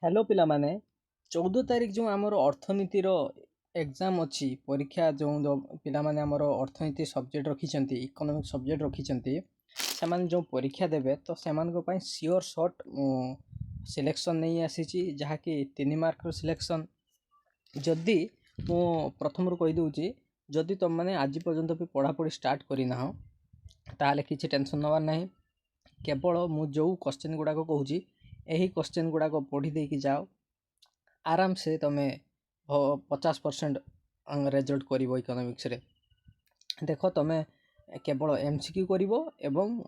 Hello पिला माने 14 तारिख जो आमर अर्थनीतिर एग्जाम अच्छी परीक्षा जो पिला माने आमर अर्थनीति सब्जेक्ट रखिंट इकोनॉमिक सब्जेक्ट रखिंट से जो परीक्षा देवे तो से सियोर शॉर्ट सिलेक्शन नहीं आसी जहाँकि 3 मार्क सिलेक्शन जदि मु प्रथम कहीदे जदि तुम मैंने आज पर्यंत भी पढ़ापढ़ी स्टार्ट करना ताले किसी टेंशन नवार ना केवल मु जो क्वेश्चन गुड़ाक कहूँ यही क्वेश्चन गुड़ाक पढ़ी देकी जाओ आराम से तुम 50% रेजल्ट कर इकोनॉमिक्स रे देख तुम केवल एमसीक्यू कर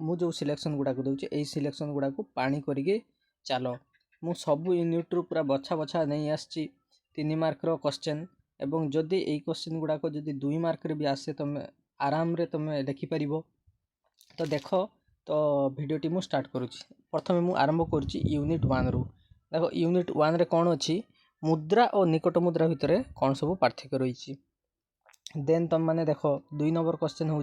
मु जो सिलेक्शन गुड़ाक दूचे यही सिलेक्शन गुड़ाक पानी करके चलो मु सब यूनिट रु पूरा बछा बछा नहीं आसी 3 मार्क क्वेश्चन एवं जदि यही क्वेश्चन गुड़ाक जदि 2 मार्क भी आसे तुम आराम रे तुम लिखिपर तो देख तो भिडियोटी मु स्टार्ट करुच्ची प्रथम मु आरंभ करुच्ची यूनिट 1 रु देख यूनिट 1 रे कौन अच्छी मुद्रा और निकट मुद्रा भितर कौन सब पार्थक्य रही देन तुम मैंने देख 2 नंबर क्वेश्चन हूँ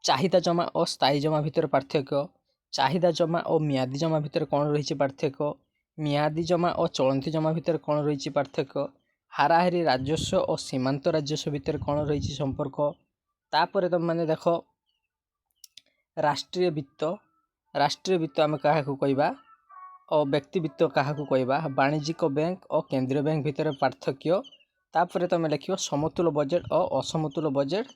चाहिदा जमा और स्थायी जमा भितर पार्थक्य चाहिदा जमा और मियादी जमा भितर कौन रही पार्थक्य मियादी जमा और चलती जमा भितर कौन रही पार्थक्य हाराहारी राजस्व और सीमांत राजस्व भितर कौन रही संपर्क तापर तुम मैंने देख राष्ट्रीय वित्त आम क्या कहवा और व्यक्ति वित्त क्या कहवा वाणिज्यिक बैंक और केंद्रीय बैंक भितर पार्थक्य तापर तुम लिख समतुल बजेट और असमतुल बजेट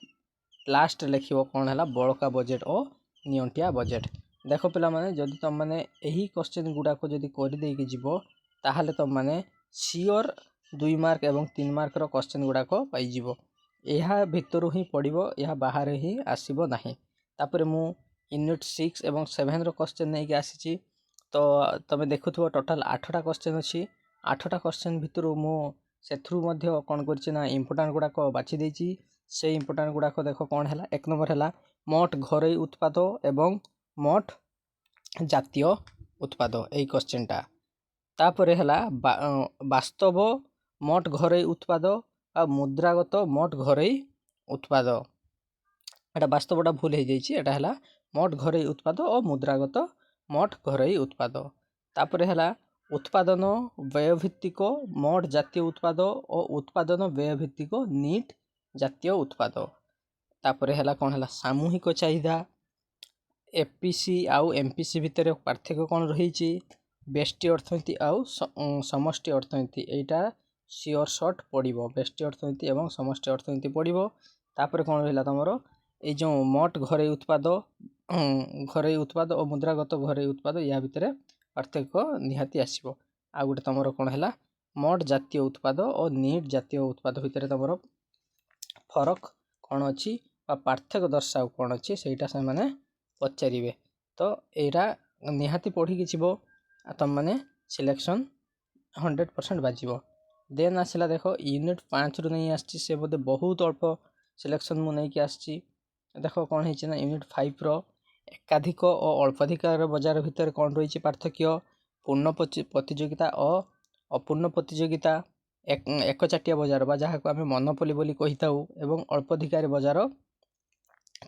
लास्ट लिख कौन है बड़का बजेट और नियंटिया बजेट देख पिला माने जदि तुम मैंने यही क्वेश्चन गुड़ाक जदि करदेकी जीव ताहले तुम मैंने सियोर 2 मार्क एवं 3 मार्क क्वेश्चन गुड़ाक पाइजिव यह भितर ही पड़ो यह बाहर ही आसब ना तापर मु यूनिट 6 एवं 7 क्वेश्चन नहीं कि आसी तो तुम देखुव टोटाल 8टा क्वेश्चन अच्छी 8टा क्वेश्चन भितर से कौन कर इम्पोर्टाट गुड़ाक बाछी देती से इम्पोर्टाट गुड़ाक देख कौन है 1 नंबर है मोट घरोई उत्पाद एवं मोट जातीय उत्पाद यही क्वेश्चनटा तापर है वास्तव मोट घरोई उत्पाद आ मुद्रागत मोट घरोई उत्पाद एटा वास्तवटा भूल हो जाए मोट घरोई उत्पाद और मुद्रागत मोट घरोई उत्पाद तापर है उत्पादन व्ययभित्तिक मोट जातीय उत्पाद और उत्पादन व्ययभित्तिक नीट जातीय उत्पाद तापर है कौन है सामूहिक चाहिदा एपीसी आउ एमपीसी भितर पार्थक्य कौन रही बेष्टी अर्थनीति आउ समष्टि अर्थनीति यहाँ सियोर शॉर्ट पड़ो बेष्टी अर्थनीति एवं समष्टि अर्थनीति पड़ो तापर कौन रहा तुम ये जो मोट घरोई उत्पाद और मुद्रागत घरोई उत्पाद या भितर पार्थक्य निहाती आसो आ गए तुम कौन है मोट जातीय उत्पाद और नीट जातीय उत्पाद भितर तुम फरक कौन अच्छी पार्थक्य दर्शाओ कौन अच्छी सेटा से मैंने पचारे तो यहाँ निहाती पढ़ी जीव तुम मैंने सिलेक्शन 100% बाजिब देन आसला देख यूनिट 5 रु नहीं आसी से बोधे बहुत अल्प सिलेक्शन मुझे आसी देख कौन है यूनिट 5 रो एकाधिक और अल्पाधिकार बजार भितर कौन रही पार्थक्य पूर्ण प्रतियोगिता और अपूर्ण प्रतियोगिता एकचाटिया बजार जहाँ को आम मनोपोली बोली कही था एवं अल्पाधिकारी बजार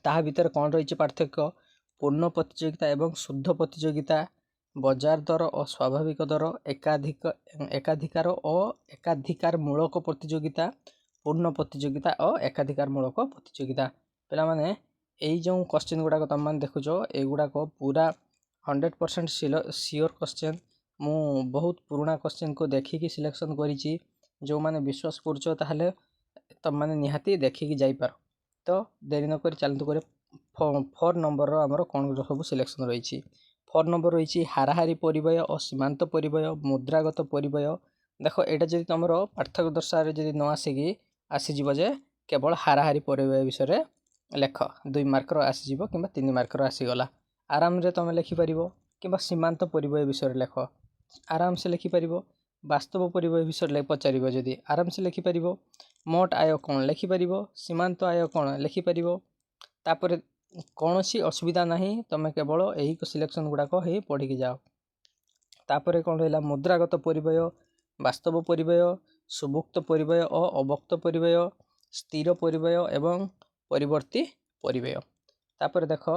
ता भीतर कौन रही पार्थक्य पूर्ण प्रतियोगिता एवं शुद्ध प्रतियोगिता बजार दर और स्वाभाविक दर एकाधिकार और एकाधिकार मूलक प्रतियोगिता पूर्ण प्रतियोगिता और एकाधिकार मूलक प्रतियोगिता पे माने यही जो क्वेश्चन गुड़ाक तुम मैंने देखुच युड़ाक पूरा 100% सियोर क्वेश्चन मु बहुत पुराना क्वेश्चन को देखिकी सिलेक्शन करी जो मैंने विश्वास कर तुम मैंने निहाती देखिकी जापर तो देरी नक चलतु कर 4 नंबर आमर कौन सब सिलेक्शन रही 4 नंबर रही हाराहारी परिवय और सीमांत परिवय मुद्रागत परिवय देख यहाँ जब तुम पार्थक्य दर्शार जब न आसिकी आसीज केवल हाराहारी परिवय विषय लेख 2 मार्क आसीज कि 3 मार्क आसीगला आराम रे तुम लिखिपर कि सीमांत परिवय विषय लेख आराम से लिखिपर वास्तव परिवय विषय पचार जदि आराम से लिखिपर मोट आय कौन लिखिपर सीमांत आय कौन लिखिपर तापर कौन सी असुविधा नहीं तुम केवल यही सिलेक्शन गुड़ाक ही पढ़ी जाओ तापर कौन रहा मुद्रागत परिवय वास्तव परिवय सुभुक्त परिवय और अवक्त परिवय स्थिर परिवय एवं परिवर्ती परिवय तापर देख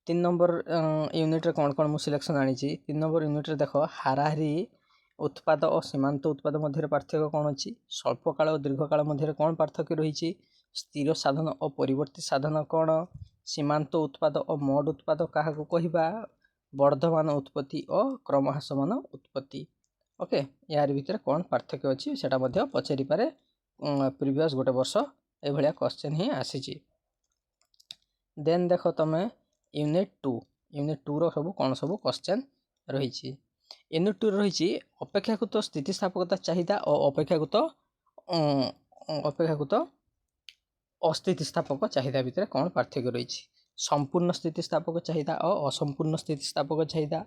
3 नंबर यूनिट्रे कौन कौन मुझे सिलेक्शन आनी 3 नंबर यूनिट्रे देख हाराहारी उत्पाद और सीमांत उत्पाद मध्य पार्थक्य कौन अच्छी स्वल्पकाल और दीर्घकाल मध्य कौन पार्थक्य रही स्थिर साधन और परिवर्ती साधन कौन सीमांत उत्पाद और मोड उत्पाद क्या कहवा वर्धमान उत्पत्ति और क्रमहासमान उत्पत्ति ओके यार भितर कौन पार्थक्य अच्छी से पचारि पारे प्रिवियस गोटे वर्ष ये क्वेश्चन ही आसी देन देख तुम यूनिट 2 रो सब कौन सब क्वेश्चन रही यूनिट 2 रही अपेक्षाकृत स्थितिस्थापकता चाहिदा और अपेक्षाकृत अस्थितिस्थापक चाहिदा भितर कौन पार्थक्य रही संपूर्ण स्थितिस्थापक चाहिदा और असंपूर्ण स्थितिस्थापक चाहिदा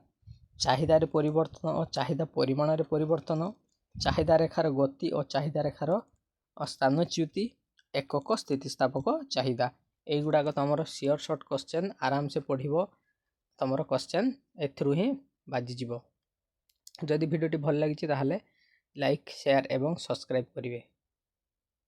चाहिदार परिवर्तन और चाहिदा परिमाण परिवर्तन चाहिदा रेखार गति और चाहिदा रेखार स्थानच्युति एकक स्थितिस्थापक चाहिदा यहीगुड़ाक तुम सियोर सर्ट क्वेश्चन आराम से पढ़ो तुम क्वेश्चन एथरू ही बाजिज जदि भिडियोटी भल लगी लाइक शेयर एवं सब्सक्राइब करेंगे।